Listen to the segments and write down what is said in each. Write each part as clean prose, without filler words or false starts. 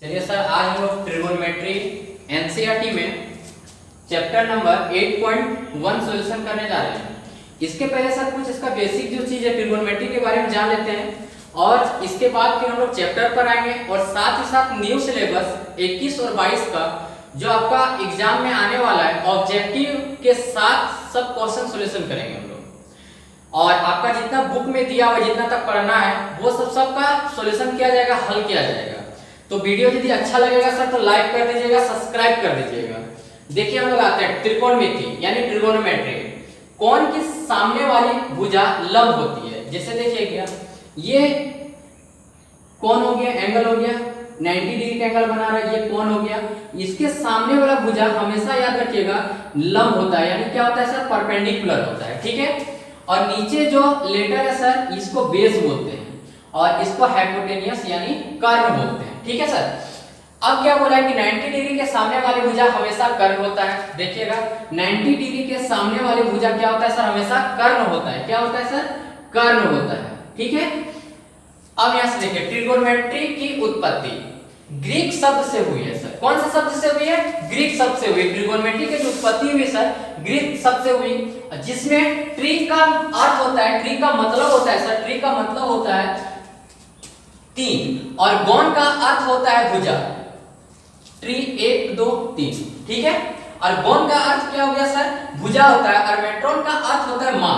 चलिए सर, आज हम लोग ट्रिगोनोमेट्री एनसीईआरटी में चैप्टर नंबर 8.1 सॉल्यूशन करने जा रहे हैं। इसके पहले सर कुछ इसका बेसिक जो चीज है ट्रिगोनोमेट्री के बारे में जान लेते हैं और इसके बाद फिर हम लोग चैप्टर पर आएंगे और साथ ही साथ न्यू सिलेबस 21 और 22 का जो आपका एग्जाम में आने वाला है ऑब्जेक्टिव के साथ सब क्वेश्चन सॉल्यूशन करेंगे हम लोग। और आपका जितना बुक में दिया हुआ जितना तक पढ़ना है वो सबका सॉल्यूशन किया जाएगा, हल किया जाएगा। तो वीडियो यदि अच्छा लगेगा सर तो लाइक कर दीजिएगा, सब्सक्राइब कर दीजिएगा। देखिए हम लोग आते हैं त्रिकोणमिति यानी ट्रिगोनोमेट्री। कोण की सामने वाली भुजा लंब होती है। जैसे देखिए ये कोण हो गया, एंगल हो गया, 90 डिग्री का एंगल बना रहा है, ये कोण हो गया। इसके सामने वाला भुजा हमेशा याद रखिएगा लंब होता है, यानी क्या होता है सर, परपेंडिकुलर होता है, ठीक है। और नीचे जो लेटर है सर इसको बेस बोलते हैं और इसको हाइपोटेनियस यानी कर्ण बोलते हैं, ठीक है सर। अब क्या बोला है कि 90 डिग्री के सामने वाली भुजा हमेशा कर्ण होता है। देखिएगा 90 डिग्री के सामने वाली भुजा क्या होता है सर, हमेशा कर्ण होता है। क्या होता है सर, कर्ण होता है, ठीक है। अब यहां से देखिए ट्रिगोनोमेट्री की उत्पत्ति ग्रीक शब्द से हुई है सर। कौन सा शब्द से हुई है, ग्रीक शब्द से हुई। ट्रिगोनोमेट्री की जो उत्पत्ति हुई सर ग्रीक शब्द से हुई, जिसमें ट्री का अर्थ होता है, ट्री का मतलब होता है सर, ट्री का मतलब होता है तीन और गोन का अर्थ होता है भुजा। ट्री 1 2 3, ठीक है। और गोन का अर्थ क्या हो गया सर, भुजा होता है। और मेट्रोन का अर्थ होता है मां।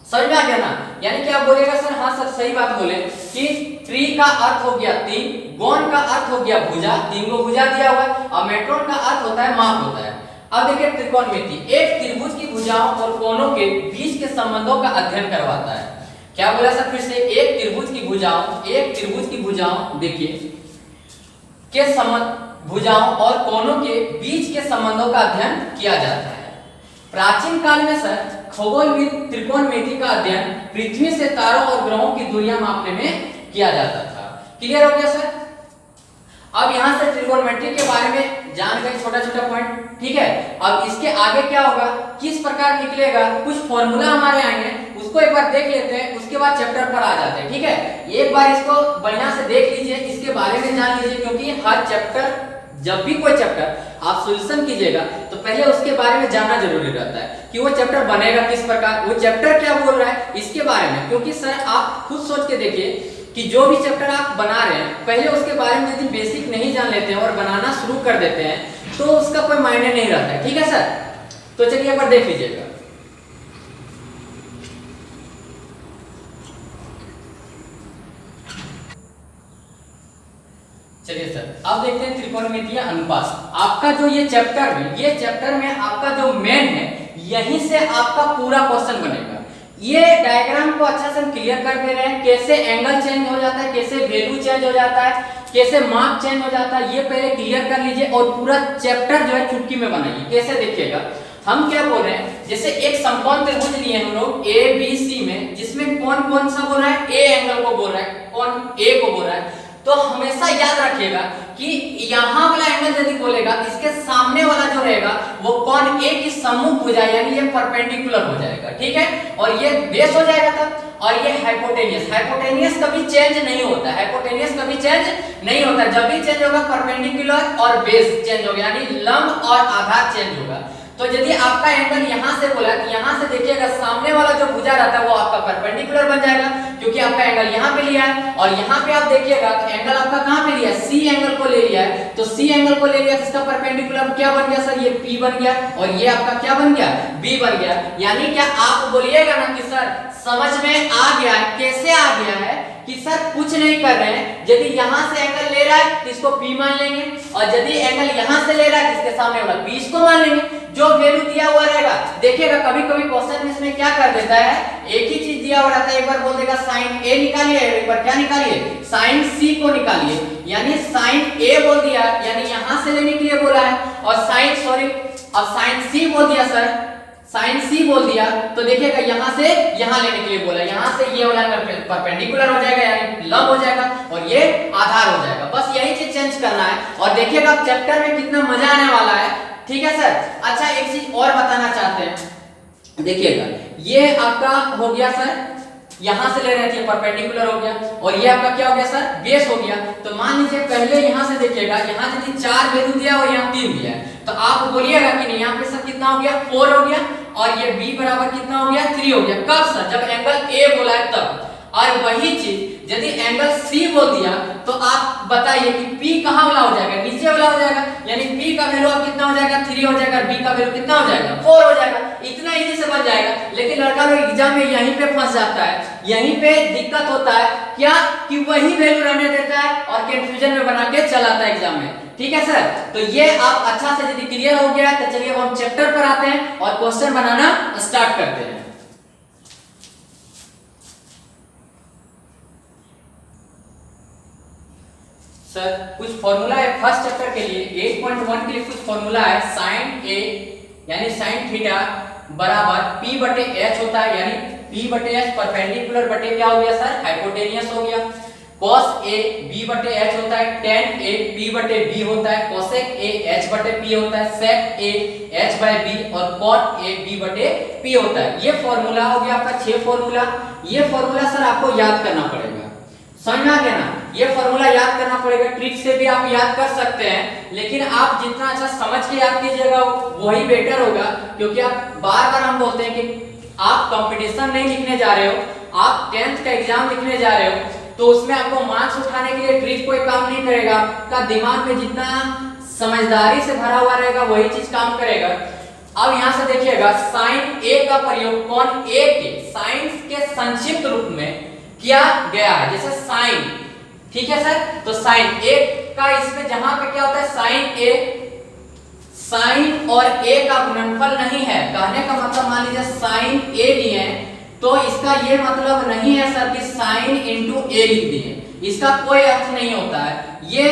समझ में आ गया ना, यानी कि आप बोलेगा सर हाँ सर सही बात बोले कि ट्री का अर्थ हो गया तीन, गोन का अर्थ हो गया भुजा, तीन को भुजा दिया हुआ है, और मेट्रोन का अर्थ होता है माप होता है। अब देखिए त्रिकोणमिति एक त्रिभुज की भुजाओं और कोणों के बीच के संबंधों का अध्ययन करवाता है। क्या बोला सर फिर से, एक त्रिभुज की भुजाओं देखिए के संबंध भुजाओं और कोणों के बीच के संबंधों का अध्ययन किया जाता है। प्राचीन काल में सर खगोलविद त्रिकोणमिति का अध्ययन पृथ्वी से तारों और ग्रहों की दूरियां मापने में किया जाता था। क्लियर हो गया सर। अब यहां से ट्रिगोनोमेट्री के बारे में जान गए छोटा छोटा पॉइंट, ठीक है। अब इसके आगे क्या होगा, किस प्रकार निकलेगा, कुछ फॉर्मूला हमारे आएंगे, उसको एक बार देख लेते हैं, उसके बाद चैप्टर पर आ जाते हैं, ठीक है। एक बार इसको बढ़िया से देख लीजिए, इसके बारे में जान लीजिए, क्योंकि हर चैप्टर जब भी कोई चैप्टर आप सॉल्यूशन कीजिएगा तो पहले उसके बारे में जानना जरूरी रहता है कि वो चैप्टर बनेगा किस प्रकार, वो चैप्टर क्या बोल रहा है इसके बारे में। क्योंकि सर आप खुद सोच के देखिए कि जो भी चैप्टर आप बना रहे हैं पहले उसके बारे में यदि बेसिक नहीं जान लेते हैं और बनाना शुरू कर देते हैं तो उसका कोई मायने नहीं रहता है, ठीक है सर। तो चलिए एक बार देख लीजिएगा। चलिए सर अब देखते हैं त्रिकोणमितीय अनुपात। आपका जो ये चैप्टर में आपका जो मेन है यहीं से आपका पूरा क्वेश्चन बनेगा। ये डायग्राम को अच्छा से हम क्लियर कर दे रहे हैं, कैसे एंगल चेंज हो जाता है, कैसे वैल्यू चेंज हो जाता है, कैसे मार्क चेंज हो जाता है, ये पहले क्लियर कर लीजिए और पूरा चैप्टर जो है चुटकी में बनाइए। कैसे देखिएगा, हम क्या बोल रहे हैं, जैसे एक समकोण त्रिभुज लिए हम लोग ए बी सी में, जिसमें कौन सा बोल रहा है, ए एंगल को बोल रहा है, कौन ए को बोल रहा है। तो हमेशा याद रखिएगा कि यहां वाला एंगल यदि बोलेगा इसके सामने वाला जो रहेगा वो कोण ए की सम्मुख भुजा यानी ये परपेंडिकुलर हो जाएगा, ठीक है। और ये बेस हो जाएगा तब, और ये हाइपोटेनियस कभी चेंज नहीं होता, हाइपोटेनियस कभी चेंज नहीं होता। जब भी चेंज होगा परपेंडिकुलर और बेस चेंज होगा, यानी लंब और आधार चेंज होगा। तो यदि आपका एंगल यहां से बोला तो यहां से देखिएगा सामने वाला जो भुजा रहता है वो आपका परपेंडिकुलर बन जाएगा, क्योंकि आपका एंगल यहां पे लिया है। और यहां पे आप देखिएगा तो एंगल आपका कहां पे लिया है, सी एंगल को ले लिया है। तो सी एंगल को ले लिया तो इसका परपेंडिकुलर क्या बन गया सर, ये पी बन गया, और ये आपका क्या बन गया, बी बन गया। यानी क्या आप बोलिएगा ना कि सर समझ में आ गया है, कैसे आ गया है कि सर कुछ नहीं कर रहे हैं। यदि यहां से एंगल ले रहा है तो इसको P मान लेंगे, और यदि एंगल यहां से ले रहा है तो इसके सामने वाला P इसको मान लेंगे। जो वैल्यू दिया हुआ रहेगा, देखिएगा कभी कभी क्वेश्चन में इसमें क्या कर देता है, एक ही चीज दिया हुआ रहता है, एक बार बोल देगा साइन A निकालिए, एक बार क्या निकालिए, साइन C को निकालिए। यानी साइन A बोल दिया, यानी यहां से लेने के लिए बोला है, और अब साइन C बोल दिया सर, साइन C बोल दिया तो देखिएगा यहां से यहां लेने के लिए बोला, यहां से ये वाला परपेंडिकुलर हो जाएगा यानी लंब हो जाएगा, और ये आधार हो जाएगा। बस यही चीज चेंज करना है, और देखिएगा चैप्टर में कितना मजा आने वाला है, ठीक है सर। अच्छा एक चीज और बताना चाहते हैं, देखिएगा ये आपका हो गया सर यहां से ले रहे थे, परपेंडिकुलर हो गया, और ये आपका क्या हो गया सर, बेस हो गया। तो मान लीजिए पहले यहां से देखिएगा, यहां यदि 4 वैल्यू दिया और यहां 3 दिया है, तो आप बोलिएगा कि नहीं, यहां पे सर कितना हो गया, 4 हो गया, और ये b बराबर कितना हो गया, 3 हो गया। कब सर, जब एंगल a बोला है तब। और वही चीज यदि एंगल C बोल दिया तो आप बताइए कि P कहां वाला हो जाएगा, नीचे वाला हो जाएगा, यानी P का वैल्यू अब कितना हो जाएगा, 3 हो जाएगा, B का वैल्यू कितना हो जाएगा, 4 हो जाएगा। इतना इजी से बन जाएगा। लेकिन लड़का लोग एग्जाम में यहीं पे फंस जाता है, यहीं पे दिक्कत होता है क्या, कि वही वैल्यू रहने देता है और कंफ्यूजन में बना के चलाता है एग्जाम में। ठीक है सर, तो ये आप अच्छा से यदि क्लियर हो गया तो चलिए हम चैप्टर पर आते हैं और क्वेश्चन बनाना स्टार्ट करते हैं। सर कुछ फॉर्मूला है फर्स्ट चैप्टर के लिए, 8.1 के लिए कुछ फॉर्मूला है। sin a यानी sin थीटा बराबर p बटे h होता है, यानी p बटे h परपेंडिकुलर बटे क्या हो गया सर, हाइपोटेनियस हो गया। cos a b बटे h होता है, tan a p बटे b होता है, cosec a h बटे p होता है, sec a h by b और cot a b बटे p होता है। ये फॉर्मूला हो गया आपका 6 फॉर्मूला। ये फॉर्मूला सर आपको याद करना पड़ेगा, समझ में आ गया ना। ये फॉर्मूला याद करना पड़ेगा, ट्रिक से भी आप याद कर सकते हैं, लेकिन आप जितना अच्छा समझ के याद कीजिएगा वही बेटर होगा। क्योंकि आप बार-बार हम बोलते हैं कि आप कंपटीशन नहीं लिखने जा रहे हो, आप 10th का एग्जाम लिखने जा रहे हो, तो उसमें आपको मार्क्स उठाने के लिए ट्रिक कोई काम नहीं करेगा। आपका दिमाग में जितना समझदारी से भरा हुआ रहेगा वही चीज काम करेगा। अब यहां से देखिएगा, sin a का प्रयोग कौन, a के sin के संक्षिप्त रूप में किया गया है, जैसे sin, ठीक है सर। तो sin a का इसमें जहां पे क्या होता है, sin a, sin और a का गुणनफल नहीं है, कहने का मतलब मान लीजिए sin a दिए तो इसका ये मतलब नहीं है सर कि sin into a लिख दिए, इसका कोई अर्थ नहीं होता है। ये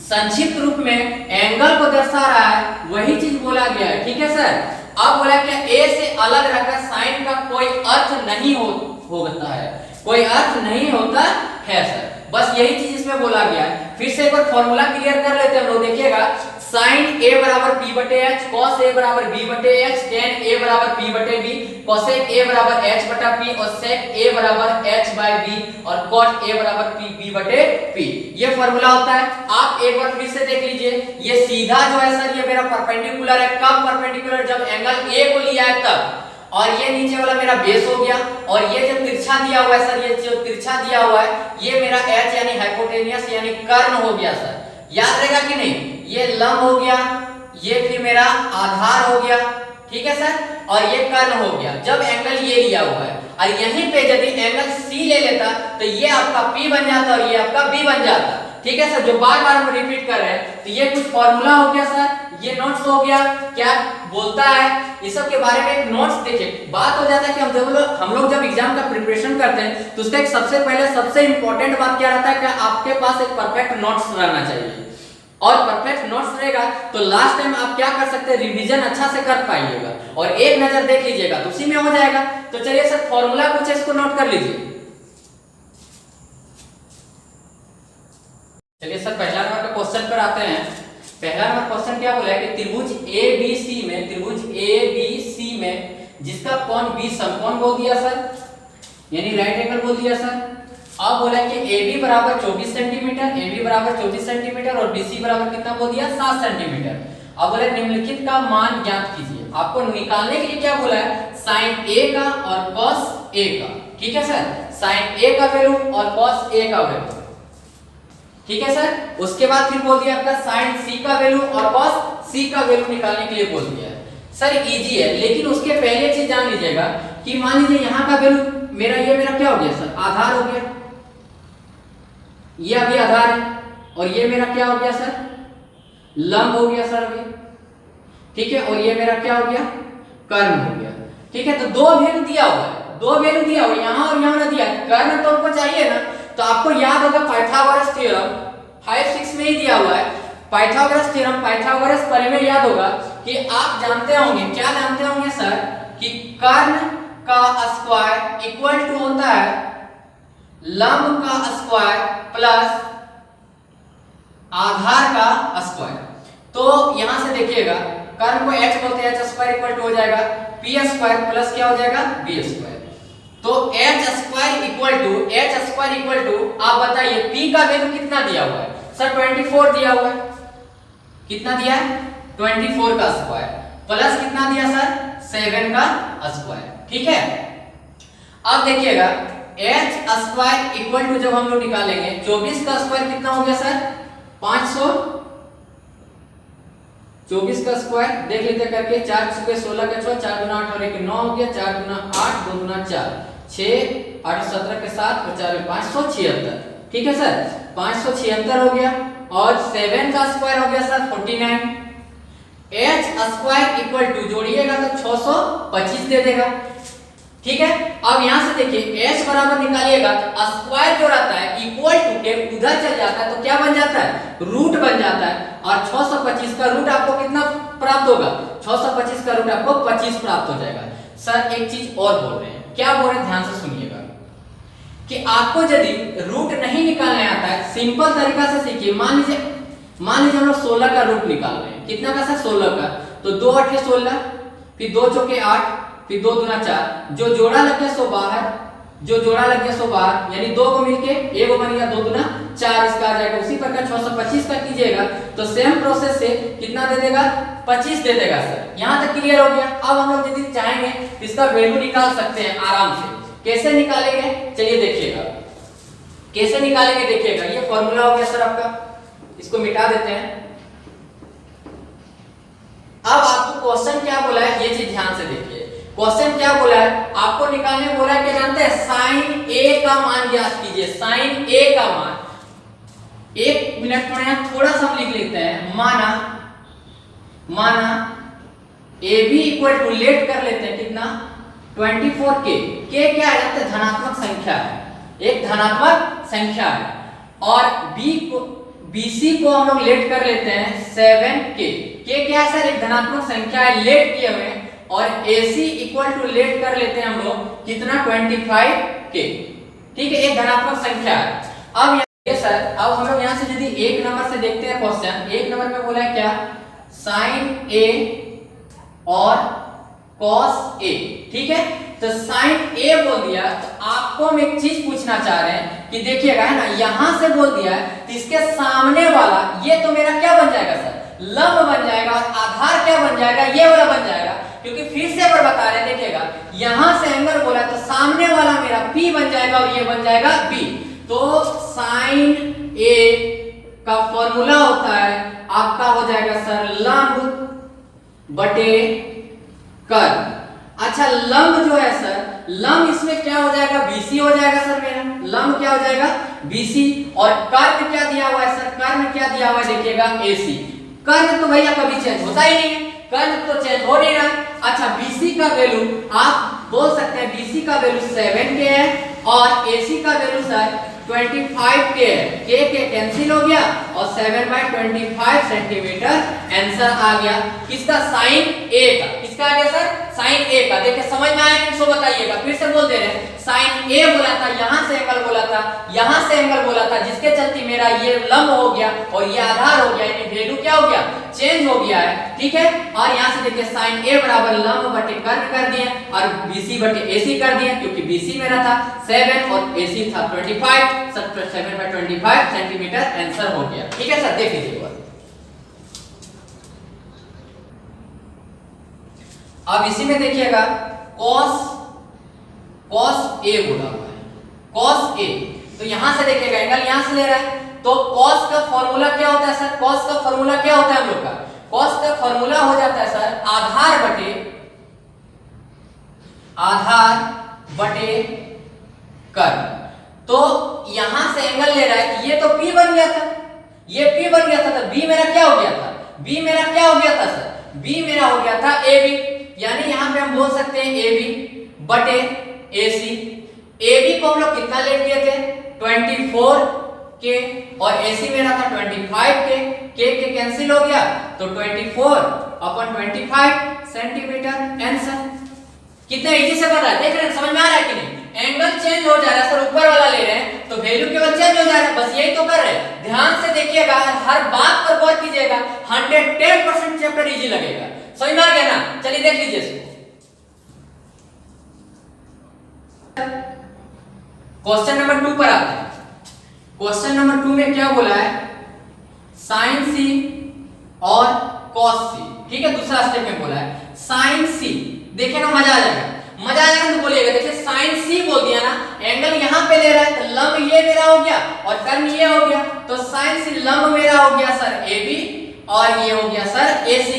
संक्षिप्त रूप में एंगल को दर्शा रहा है, वही चीज बोला गया है। ठीक है सर। अब बोला क्या, a से अलग रखकर sin का कोई अर्थ नहीं होता है, कोई अर्थ नहीं होता है सर, बस यही चीज इसमें बोला गया है। फिर से एक बार फॉर्मूला क्लियर कर लेते हैं हम लोग। देखिएगा, sin a बराबर p बटे h, cos a बराबर b बटे h, tan a बराबर p बटे b, cosec a बराबर h बटा p और sec a बराबर h बाय b और cot a बराबर p b बटे p। ये फॉर्मूला होता है। आप एक बार फिर से देख लीजिए, ये सीधा जो है सर ये मेरा परपेंडिकुलर है। कब परपेंडिकुलर, जब एंगल a को लिया है तब। और ये नीचे वाला मेरा बेस हो गया, और ये जो तिरछा दिया हुआ है सर, ये जो तिरछा दिया हुआ है ये मेरा h यानी हाइपोटेनियस यानी कर्ण हो गया सर, याद रहेगा कि नहीं। ये लंब हो गया, ये फिर मेरा आधार हो गया, ठीक है सर, और ये कर्ण हो गया जब एंगल ये लिया हुआ है। और यहीं पे यदि एंगल C ले लेता तो ये आपका P बन जाता और ये आपका B बन जाता। ठीक है सर, जो बार बार हम रिपीट कर रहे हैं। तो ये कुछ फॉर्मूला हो गया सर, ये नोट्स हो गया, क्या बोलता है इस सब के बारे में एक नोट्स। देखिए बात हो जाता है कि हम लोग जब एग्जाम का प्रिपरेशन करते हैं तो उसका एक सबसे पहले सबसे इंपॉर्टेंट बात क्या रहता है कि आपके पास एक परफेक्ट नोट्स रहना चाहिए। और परफेक्ट नोट्स रहेगा तो लास्ट टाइम आप क्या कर सकते हैं, रिवीजन अच्छा से कर पाइएगा और एक नजर देख लीजिएगा तो उसी में हो जाएगा। तो चलिए सर फॉर्मूला कुछ है, इसको नोट कर लीजिए। चलिए सर पहला नंबर के क्वेश्चन पर आते हैं। पहला नंबर क्वेश्चन क्या बोला है कि त्रिभुज ABC में जिसका कोण B समकोण बोल दिया सर, यानी राइट एंगल बोल दिया सर। अब बोला कि AB बराबर 24 सेंटीमीटर, AB बराबर 34 सेंटीमीटर और BC बराबर कितना बोल दिया 7 सेंटीमीटर। अब बोला निम्नलिखित का मान ज्ञात कीजिए। आपको निकालने के लिए क्या बोला है, sin A का और cos A का। ठीक है सर, sin A का वैल्यू और cos A का वैल्यू। ठीक है सर, उसके बाद फिर बोल दिया आपका sin C का वैल्यू और cos C का वैल्यू निकालने के लिए बोल दिया है। सर इजी है, लेकिन उसके पहले चीज जान लीजिएगा कि मान लीजिए यहाँ का वैल्यू मेरा क्या हो गया सर, आधार हो गया, ये अभी आधार है, और ये मेरा क्या हो गया सर, लंब हो गया सर अभी। ठीक है, और ये मेरा क्या हो गया, कर्ण हो गया। ठीक है, तो दो वैल्यू दिया हुआ है, दो वैल्यू दिया हुआ है, यहाँ और यहाँ ना दिया। कर्ण तो आपको चाहिए ना, तो आपको याद होगा पाइथागोरस थ्योरम 5-6 में ही दिया हुआ है। पाइथागोरस थ्योरम, पाइथागोरस प्रमेय याद होगा कि आप जानते होंगे, क्या जानते होंगे सर, कि कर्ण का स्क्वायर इक्वल टू होता है लंब का स्क्वायर प्लस आधार का स्क्वायर। तो यहां से देखिएगा, कर्ण को h बोलते हैं, h स्क्वायर इक्वल टू हो जाएगा p स्क्वायर प्लस क्या हो जाएगा b स्क्वायर। तो एच स्क्वायर इक्वल टू आप बताइए पी का वैल्यू कितना दिया हुआ है सर 24 दिया हुआ है। कितना दिया है 24 का स्क्वायर प्लस कितना दिया सर 7 का स्क्वायर। ठीक है, अब देखिएगा एच स्क्वायर इक्वल टू जब हम लोग निकालेंगे 24 का स्क्वायर कितना हो गया सर 500। 24 का स्क्वायर देख लेते करके 4 छुके 16 के 6 4 गुना 8 और 1 9 हो गया 4 गुना 8 2 गुना 4 6 8 17 के 7 और 4 576। ठीक है सर 576 हो गया और 7 का स्क्वायर हो गया sir 49। H square equal to जोड़िएगा तो 625 दे देगा। ठीक है, अब यहां से देखिए h बराबर निकालिएगा तो स्क्वायर जो रहता है इक्वल टू के उधर चल जाता है तो क्या बन जाता है रूट बन जाता है और 625 का रूट आपको कितना प्राप्त होगा 625 का रूट आपको 25 प्राप्त हो जाएगा। सर एक चीज और बोल रहे हैं, क्या बोल रहे हैं ध्यान से सुनिएगा कि आपको यदि रूट नहीं निकालने आता है सिंपल तरीका से सीखिए। मान लीजिए हम लोग 16 का रूट निकाल रहे हैं, कितना का सर 16 का, तो 2 8 16 फिर 2 चौके 8 फिर 2 दूना 4 जो जोड़ा लग गया सो बाहर, जो जोड़ा लग गया सो बाहर यानी 2 को मिलके 1 बन गया 2 दूना 4 इसका आ जाएगा। उसी प्रकार 625 का कीजिएगा तो सेम प्रोसेस से कितना दे देगा 25 दे देगा। सर यहां तक क्लियर हो गया। अब हम लोग यदि चाहेंगे तो इसका वैल्यू निकाल सकते हैं आराम से। कैसे निकालेंगे चलिए देखिएगा, कैसे निकालेंगे देखिएगा। ये फॉर्मूला हो गया सर आपका, इसको मिटा देते हैं। अब आपको क्वेश्चन क्या बोला है ये चीज ध्यान से देखिए। क्वेश्चन क्या बोला है आपको निकालने बोला है, क्या जानते हैं साइन ए का मान ज्ञात कीजिए। साइन ए का मान, एक मिनट में यहां थोड़ा सा हम लिख लेते हैं। माना A B equal to let कर लेते हैं कितना 24 के क्या है धनात्मक संख्या है, एक धनात्मक संख्या है और बीसी को हम लोग लेट कर लेते हैं 7 के क्या है सर एक धनात्मक संख्या है लेट किए हुए, और AC इक्वल टू लेट कर लेते हैं हम लोग कितना 25 के। ठीक है, एक धनात्मक संख्या है। अब ये सर अब हम लोग यहां से यदि एक नंबर से देखते हैं क्वेश्चन, एक नंबर में बोला है क्या साइन A और कॉस A। ठीक है, तो साइन A बोल दिया तो आपको हम एक चीज पूछना चाह रहे हैं कि देखिएगा है ना यहां से बोल दिया है तो इसके सामने वाला ये तो मेरा क्या बन जाएगा सर लंब बन जाएगा और आधार क्या बन जाएगा ये वाला बन जाएगा। क्योंकि फिर से अगर बता रहे हैं देखिएगा यहां से एंगल बोला तो सामने वाला मेरा P बन जाएगा और ये बन जाएगा B। तो साइन A का फॉर्मूला होता है आपका हो जाएगा सर लंब बटे कर्व। अच्छा लंब जो है सर लंब इसमें क्या हो जाएगा BC हो जाएगा सर मेरा लंब क्या हो जाएगा BC और कर्व क्या दिया हुआ है सर कर्व क्या दिया हुआ है देखिएगा AC। कर्व तो भैया कभी चेंज होता ही नहीं है, कर्व तो चेंज हो नहीं रहा। अच्छा BC का वैल्यू आप बोल सकते हैं BC का वैल्यू 7 के है और AC का वैल्यू सर 25 के है। के कैंसिल हो गया और 7/25 सेंटीमीटर आंसर आ गया किसका साइन A का। किसका आ गया सर साइन A का। देखिए समझ में आया कि बताइएगा, फिर से बोल दे रहे हैं साइन A बोला था यहां से एंगल बोला था यहां से एंगल बोला था जिसके चलते मेरा ये लंब हो गया और ये आधार हो गया यानी वैल्यू क्या हो गया चेंज हो गया है। ठीक है, और यहां से देखिए साइन A बराबर लंब बटे कर्व कर दिए और BC बटे AC कर दिए क्योंकि BC मेरा था 7 और AC था 25 7/25 सेंटीमीटर आंसर हो गया। ठीक है सर देख लीजिए अब इसी में देखिएगा cos A बोला हुआ है cos A। तो यहां से देखिएगा एंगल यहां से ले रहा है तो cos का फॉर्मूला क्या होता है सर cos का फॉर्मूला क्या होता है हम लोग का cos का फॉर्मूला हो जाता है सर आधार बटे कर्व। तो यहां से एंगल ले रहा है कि ये तो P बन गया था, ये P बन गया था तो B मेरा क्या हो गया था B मेरा क्या हो गया था सर B मेरा हो गया था AB यानी यहां पे हम बोल सकते हैं AB बटे AC। AB को हम लोग कितना लेट किए थे 24 के और AC मेरा था 25 के कैंसिल हो गया तो 24/25 सेंटीमीटर आंसर। कितना इजी से पता है देख रहे हैं समझ में आ रहा है कि नहीं। एंगल चेंज हो जा रहा है सर ऊपर वाला ले रहे हैं तो वैल्यू केवल चेंज हो जा रहा है बस यही तो कर रहे हैं। ध्यान से देखिएगा हर बात पर गौर कीजिएगा 110% चैप्टर इजी लगेगा। समझ में आ गया ना, चलिए देख लीजिए इसको। क्वेश्चन नंबर 2 पर आते हैं। क्वेश्चन नंबर 2 में क्या बोला है, साइन सी और कॉस सी। ठीक है, दूसरा स्टेप में बोला है साइन सी। देखिएगा मजा आ जाएगा, मजा आ जाएगा तो बोलिएगा। देखिए साइन सी बोल दिया ना, एंगल यहाँ पे ले रहा है तो लंब ये मेरा हो गया और कर्ण ये हो गया, तो साइन सी लंब मेरा हो गया सर AB और ये हो गया सर AC।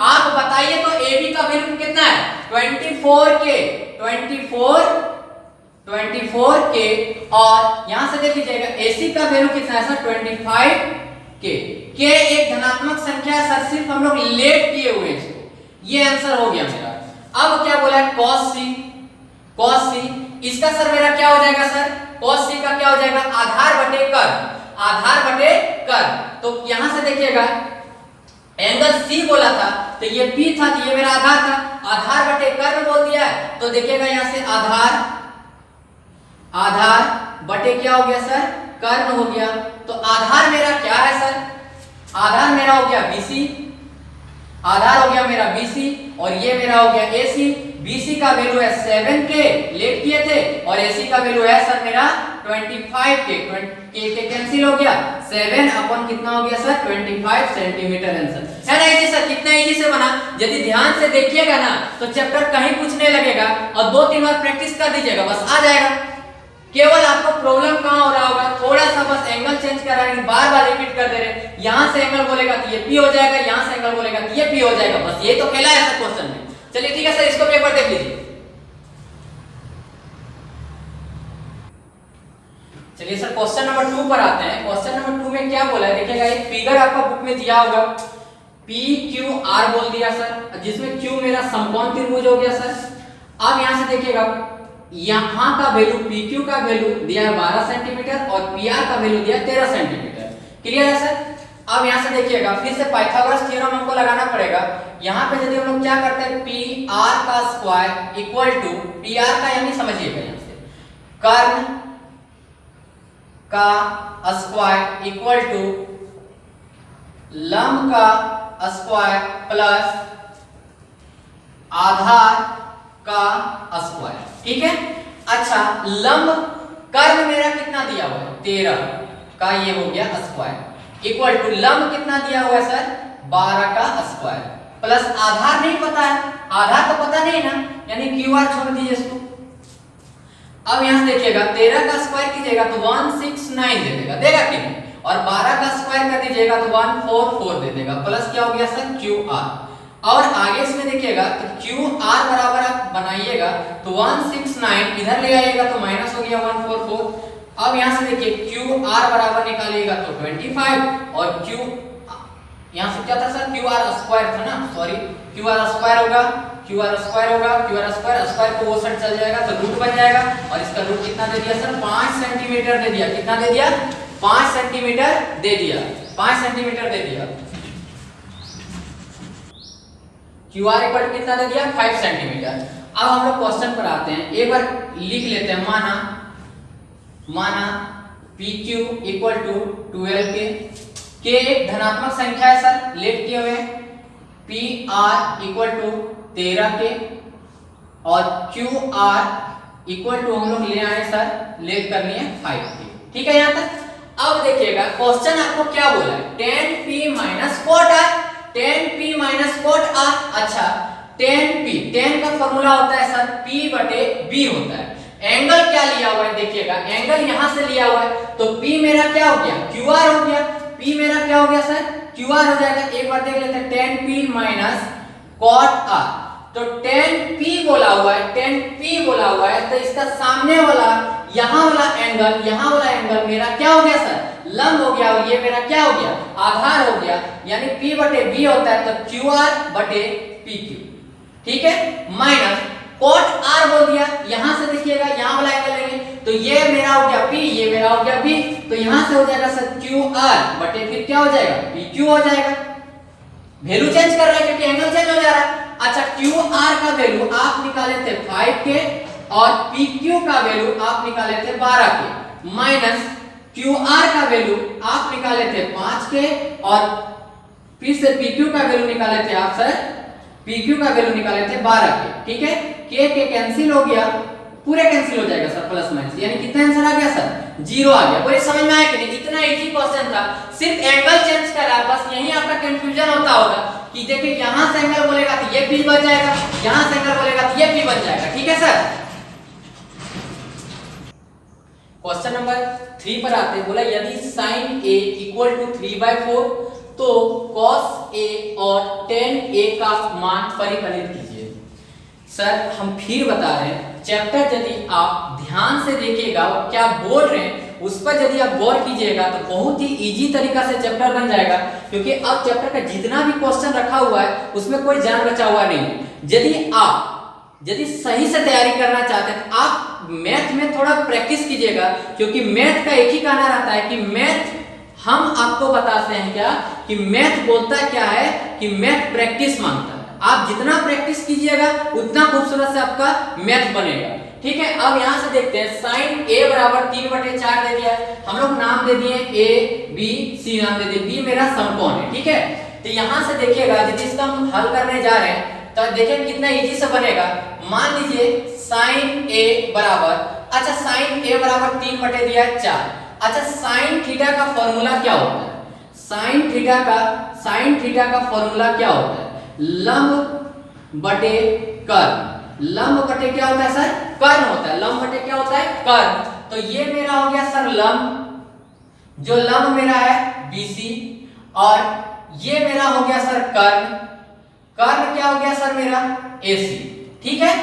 आप बताइए तो AB का वैल्यू कितना है, 24 के 24 के, और यहां से देख लीजिएगा AC का वैल्यू कितना है सर 25 के। एक धनात्मक संख्या है सर, सिर्फ हम लोग लेट किए हुए इसको, ये आंसर हो गया मेरा। अब क्या बोला है cos c, इसका सर मेरा क्या हो जाएगा सर, cos c का क्या हो जाएगा, आधार बटे कर्ण। तो यहां से देखिएगा एंगल C बोला था तो ये P था, तो ये मेरा आधार था, आधार बटे कर्ण बोल दिया है, तो देखिएगा यहां से आधार बटे क्या हो गया सर, कर्ण हो गया। तो आधार मेरा क्या है सर, आधार मेरा हो गया BC, आधार हो गया मेरा BC और ये मेरा हो गया AC। BC का वैल्यू है 7 के, लेट किए थे, और AC का वैल्यू है सर मेरा 25 के कैंसिल हो गया, 7 अपन कितना हो गया सर 25 सेंटीमीटर आंसर है ना। इजी सर, कितना इजी से बना। यदि ध्यान से देखिएगा ना तो चैप्टर कहीं पूछने लगेगा और 2-3 बार प्रैक्टिस कर दीजिएगा, बस आ जाएगा। केवल आपको प्रॉब्लम कहां हो रहा होगा, थोड़ा सा बस एंगल चेंज कर रहे हैं, बार-बार रिपीट कर दे रहे हैं। यहां से एंगल बोलेगा तो ये P हो जाएगा, यहां से एंगल बोलेगा तो ये P हो जाएगा, बस ये तो खेला है सर क्वेश्चन में। चलिए ठीक है सर, इसको पेपर देख लीजिए। चलिए सर क्वेश्चन नंबर 2 पर आते हैं। क्वेश्चन नंबर 2 में क्या बोला है, देखिएगा एक फिगर आपका बुक में दिया होगा, PQR बोल दिया सर, जिसमें Q मेरा समकोण त्रिभुज हो गया सर। अब यहां से देखिएगा यहां का वैल्यू PQ का वैल्यू दिया है 12 सेंटीमीटर और PR का वैल्यू दिया है 13 सेंटीमीटर। क्लियर है सर। अब यहां से देखिएगा फिर से पाइथागोरस थ्योरम हमको लगाना पड़ेगा। यहां पे यदि हम लोग क्या करते हैं, PR का स्क्वायर इक्वल टू PR का, यानी समझिएगा यहां से कर्ण का स्क्वायर इक्वल टू लंब का स्क्वायर प्लस आधार का स्क्वायर। ठीक है, अच्छा लंब कर्ण मेरा कितना दिया हुआ है 13 का, ये हो गया स्क्वायर इक्वल टू लंब कितना दिया हुआ है सर 12 का स्क्वायर प्लस आधार नहीं पता है, आधार तो पता नहीं ना, यानी QR छोड़ दीजिए इसको। अब यहां से देखिएगा 13 का स्क्वायर कीजिएगा तो 169 दे देगा कि नहीं, और 12 का स्क्वायर कर दीजिएगा तो 144 दे देगा, प्लस क्या हो गया सर QR। और आगे इसमें देखिएगा तो QR बराबर आप बनाइएगा तो 169 इधर ले आइएगा तो माइनस हो गया 144। अब यहां से देखिए QR बराबर निकालिएगा तो 25 और Q यहां से क्या था सर QR स्क्वायर था ना, सॉरी QR स्क्वायर होगा, QR स्क्वायर को वो साइड चल जाएगा तो रूट बन जाएगा, और इसका रूट कितना दे दिया सर 5 सेंटीमीटर दे दिया। कितना दे दिया 5 सेंटीमीटर दे दिया, 5 सेंटीमीटर दे दिया। QR इक्वल टू कितना दे दिया 5 सेंटीमीटर। अब हम लोग क्वेश्चन पर आते हैं, एक बार लिख लेते हैं। माना PQ इक्वल टू 12 के एक धनात्मक संख्या है सर, लेट किए हुए। PR इक्वल टू 13 के और QR इक्वल टू हम लोग ले आए सर, लेट कर लिए 5 के। ठीक है यहां तक। अब देखिएगा क्वेश्चन आपको क्या बोला है, tan P minus cot R, tan P minus cot R। अच्छा tan का फॉर्मूला होता है सर P बटे B होता है। एंगल क्या लिया हुआ है, देखिएगा एंगल यहां से लिया हुआ है तो P मेरा क्या हो गया QR हो गया, P मेरा क्या हो गया सर QR हो जाएगा। एक बार देख लेते हैं tan P minus cot R, तो tan P बोला हुआ है तो इसका सामने वाला यहाँ वाला एंगल मेरा क्या हो गया सर लंब हो गया, और ये मेरा क्या हो गया आधार हो गया, यानी P बटे B होता है तो QR बटे PQ। ठीक है, माइनस cot R बोल दिया, यहां से देखिएगा यहाँ वाला एंगल लेंगे तो ये मेरा हो गया P, ये मेरा हो गया B, तो यहां से हो जाएगा सर QR बटे फिर क्या हो जाएगा PQ हो जाएगा। वैल्यू चेंज कर रहे हैं क्योंकि एंगल चेंज हो जा रहा है। अच्छा QR का वैल्यू आप निकाले थे 5 के और PQ का वैल्यू आप निकाले थे 12 के, माइनस QR का वैल्यू आप निकाले थे 5 के और फिर से PQ का वैल्यू निकाले थे आप सर, PQ का वैल्यू निकाले थे 12 के। ठीक है, K कैंसिल हो गया पूरे कैंसिल हो जाएगा सर, प्लस माइनस, यानी कितना आंसर आ गया सर, 0 आ गया। पूरे समझ में आया कि नहीं? इतना इजी क्वेश्चन था, सिर्फ एंगल चेंज करा, बस यही आपका कंफ्यूजन होता होगा कि देखिए यहां से एंगल बोलेगा तो ये भी बन जाएगा, यहां से एंगल बोलेगा तो ये भी बन जाएगा। ठीक है सर। क्वेश्चन नंबर 3 पर आते हैं। बोला यदि sin a इक्वल टू 3/4 तो cos a और tan a का मान परिकलित कीजिए। सर हम फिर बता रहे हैं, चैप्टर यदि आप ध्यान से देखिएगा और क्या बोल रहे हैं उस पर यदि आप गौर कीजिएगा तो बहुत ही इजी तरीका से चैप्टर बन जाएगा, क्योंकि अब चैप्टर का जितना भी क्वेश्चन रखा हुआ है उसमें कोई जान बचा हुआ नहीं है। यदि सही से तैयारी करना चाहते हैं तो आप मैथ में थोड़ा प्रैक्टिस कीजिएगा, क्योंकि मैथ का एक ही कहना रहता है कि मैथ, हम आपको बताते हैं क्या कि मैथ बोलता क्या है कि मैथ प्रैक्टिस मांगता है। आप जितना प्रैक्टिस कीजिएगा उतना खूबसूरत से आपका मैथ बनेगा। ठीक है, अब यहां से देखते हैं sin a बराबर 3/4 दे दिया है, हम लोग नाम दे दिए a b c नाम दे दिए, b मेरा समकोण है। ठीक है, तो यहां से देखिएगा यदि इसका हम हल करने जा रहे हैं तो देखिए कितना इजी से बनेगा। मान लीजिए sin a बराबर, अच्छा sin a बराबर 3/4। अच्छा sin थीटा का फॉर्मूला क्या होता है? sin थीटा का फॉर्मूला क्या होता है? लंब बटे कर्ण। लंब बटे क्या होता है सर? कर्ण होता है। लंब बटे क्या होता है? कर्ण। तो ये मेरा हो गया सर लंब, जो लंब मेरा है BC, और ये मेरा हो गया सर कर्ण। कर्ण क्या हो गया सर मेरा? AC। ठीक है,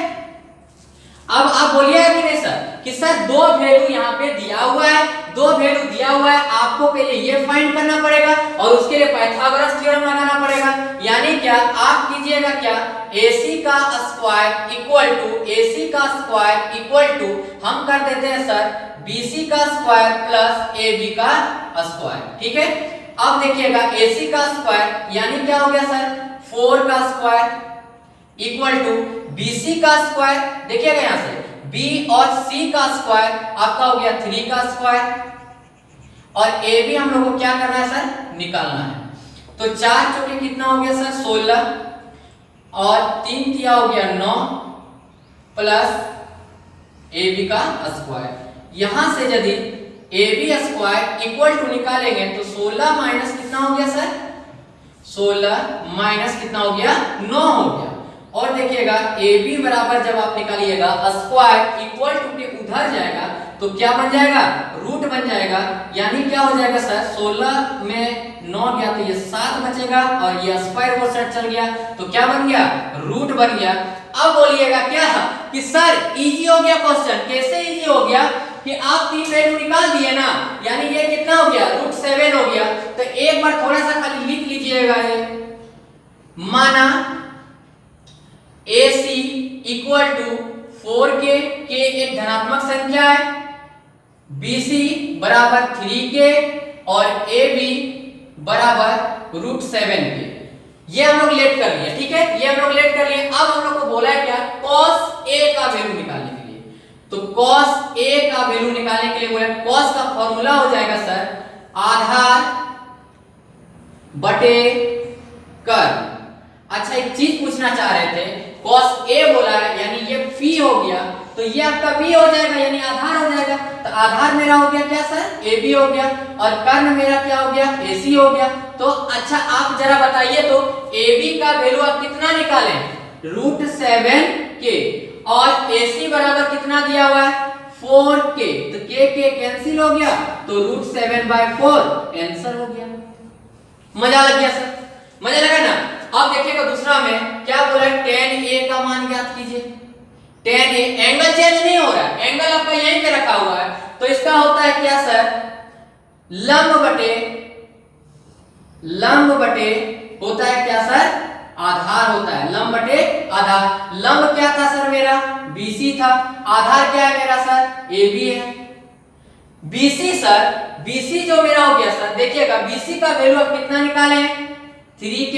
अब आप बोलिएगा कि नहीं सर कि सर दो वैल्यू यहाँ पे दिया हुआ है, दो वैल्यू दिया हुआ है, आपको पहले ये फाइंड करना पड़ेगा और उसके लिए पाइथागोरस थ्योरम लगाना पड़ेगा। यानी क्या आप कीजिएगा क्या, AC का स्क्वायर इक्वल टू हम कर देते हैं सर BC का स्क्वायर प्लस AB का स्क्वायर। ठीक है, अब देखिएगा AC का स्क्वायर यानी क्या हो गया सर 4 का स्क्वायर इक्वल टू BC का स्क्वायर, देखिएगा यहां से B और C का स्क्वायर आपका हो गया 3 का स्क्वायर, और AB हम लोग को क्या करना है सर? निकालना है। तो 4 चौके कितना हो गया सर? 16, और 3 तिया हो गया 9 प्लस AB का स्क्वायर। यहां से यदि AB स्क्वायर इक्वल टू निकालेंगे तो 16 माइनस कितना हो गया सर? 16 माइनस कितना हो गया? 9 हो गया। और देखिएगा AB बराबर जब आप निकालिएगा स्क्वायर इक्वल टू के उधर जाएगा तो क्या बन जाएगा? रूट बन जाएगा। यानी क्या हो जाएगा सर 16 में 9 गया तो ये 7 बचेगा, और ये स्क्वायर वो साइड चल गया तो क्या बन गया? रूट बन गया। अब बोलिएगा क्या कि सर इजी हो गया क्वेश्चन। कैसे इजी हो गया कि आप 3 वैल्यू निकाल दिए ना, यानी ये कितना हो गया? √7 हो गया। तो एक बार थोड़ा सा खाली लिख लीजिएगा, ये माना AC इक्वल टू 4K, के एक धनात्मक संख्या है, BC बराबर 3K और AB बराबर √7K। ये हम लोग लेट कर लिए। ठीक है, ये हम लोग लेट कर लिए। अब हम लोग को बोला है क्या? cos A का वैल्यू निकालने के लिए। तो cos A का वैल्यू निकालने के लिए बोला cos का फॉर्मूला हो जाएगा सर आधार बटे कर्ण। अच्छा एक चीज पूछना चाह रहे थे, cos A बोला है यानी ये फी हो गया, तो ये आपका B हो जाएगा यानी आधार हो जाएगा। तो आधार मेरा हो गया क्या सर? AB हो गया, और कर्ण मेरा क्या हो गया? AC हो गया। तो अच्छा आप जरा बताइए तो AB का वैल्यू आप कितना निकालें? √7K, और AC बराबर कितना दिया हुआ है? 4K। तो K कैंसिल हो गया तो √7/4 आंसर हो गया। मजा लग गया सर? मजा लगा ना? अब देखिएगा दूसरा में क्या बोला है? tan A का मान ज्ञात कीजिए। tan A एंगल चेंज नहीं हो रहा है, एंगल आपका यहीं पे रखा हुआ है, तो इसका होता है क्या सर? लंब बटे होता है क्या सर? आधार होता है, लंब बटे आधार। लंब क्या था सर मेरा? BC था। आधार क्या है मेरा सर? AB है। BC सर, BC जो मेरा हो गया सर, देखिएगा BC का वैल्यू आप कितना निकाले? 3K,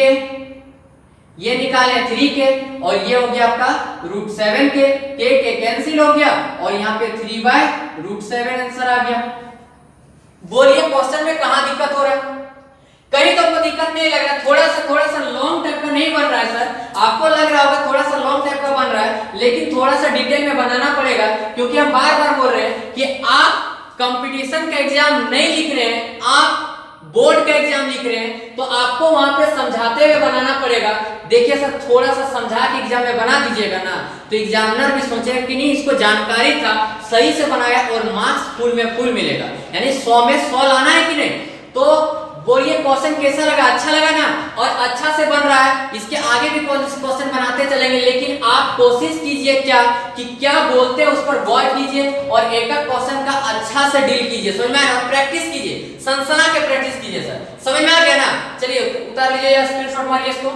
ये निकाले 3K, और ये हो गया आपका √7K। K कैंसिल हो गया और यहाँ पे 3/√7 आंसर आ गया। बोलिए क्वेश्चन में कहां दिक्कत हो रहा है? कहीं तो आपको दिक्कत नहीं लग रहा है? थोड़ा सा लॉन्ग टाइप का नहीं बन रहा है सर? आपको लग रहा होगा थोड़ा सा लॉन्ग टाइप का बन रहा है, लेकिन थोड़ा सा डिटेल में बनाना पड़ेगा, क्योंकि हम बार बार बोल रहे हैं कि आप कंपटीशन का एग्जाम नहीं लिख रहे हैं, आप बोर्ड का एग्जाम लिख रहे हैं, तो आपको वहां पे समझाते हुए बनाना पड़ेगा। देखिए सर, थोड़ा सा समझा के एग्जाम में बना दीजिएगा ना, तो एग्जामिनर भी सोचेगा कि नहीं इसको जानकारी था, सही से बनाया और मार्क्स फुल में फुल मिलेगा, यानी 100 में 100 लाना है कि नहीं। तो बोलिए क्वेश्चन कैसा लगा, अच्छा लगा ना, और अच्छा से बन रहा है, इसके आगे भी क्वेश्चन बनाते चलेंगे, लेकिन आप कोशिश कीजिए क्या कि क्या बोलते हैं उस पर गौर कीजिए और एक एक क्वेश्चन का अच्छा से डील कीजिए, समझ में आ रहा है, प्रैक्टिस कीजिए, सनसना के प्रैक्टिस कीजिए सर, समझ में आ गया ना। चलिए उतार लीजिए या स्क्रीनशॉट मारिए इसको।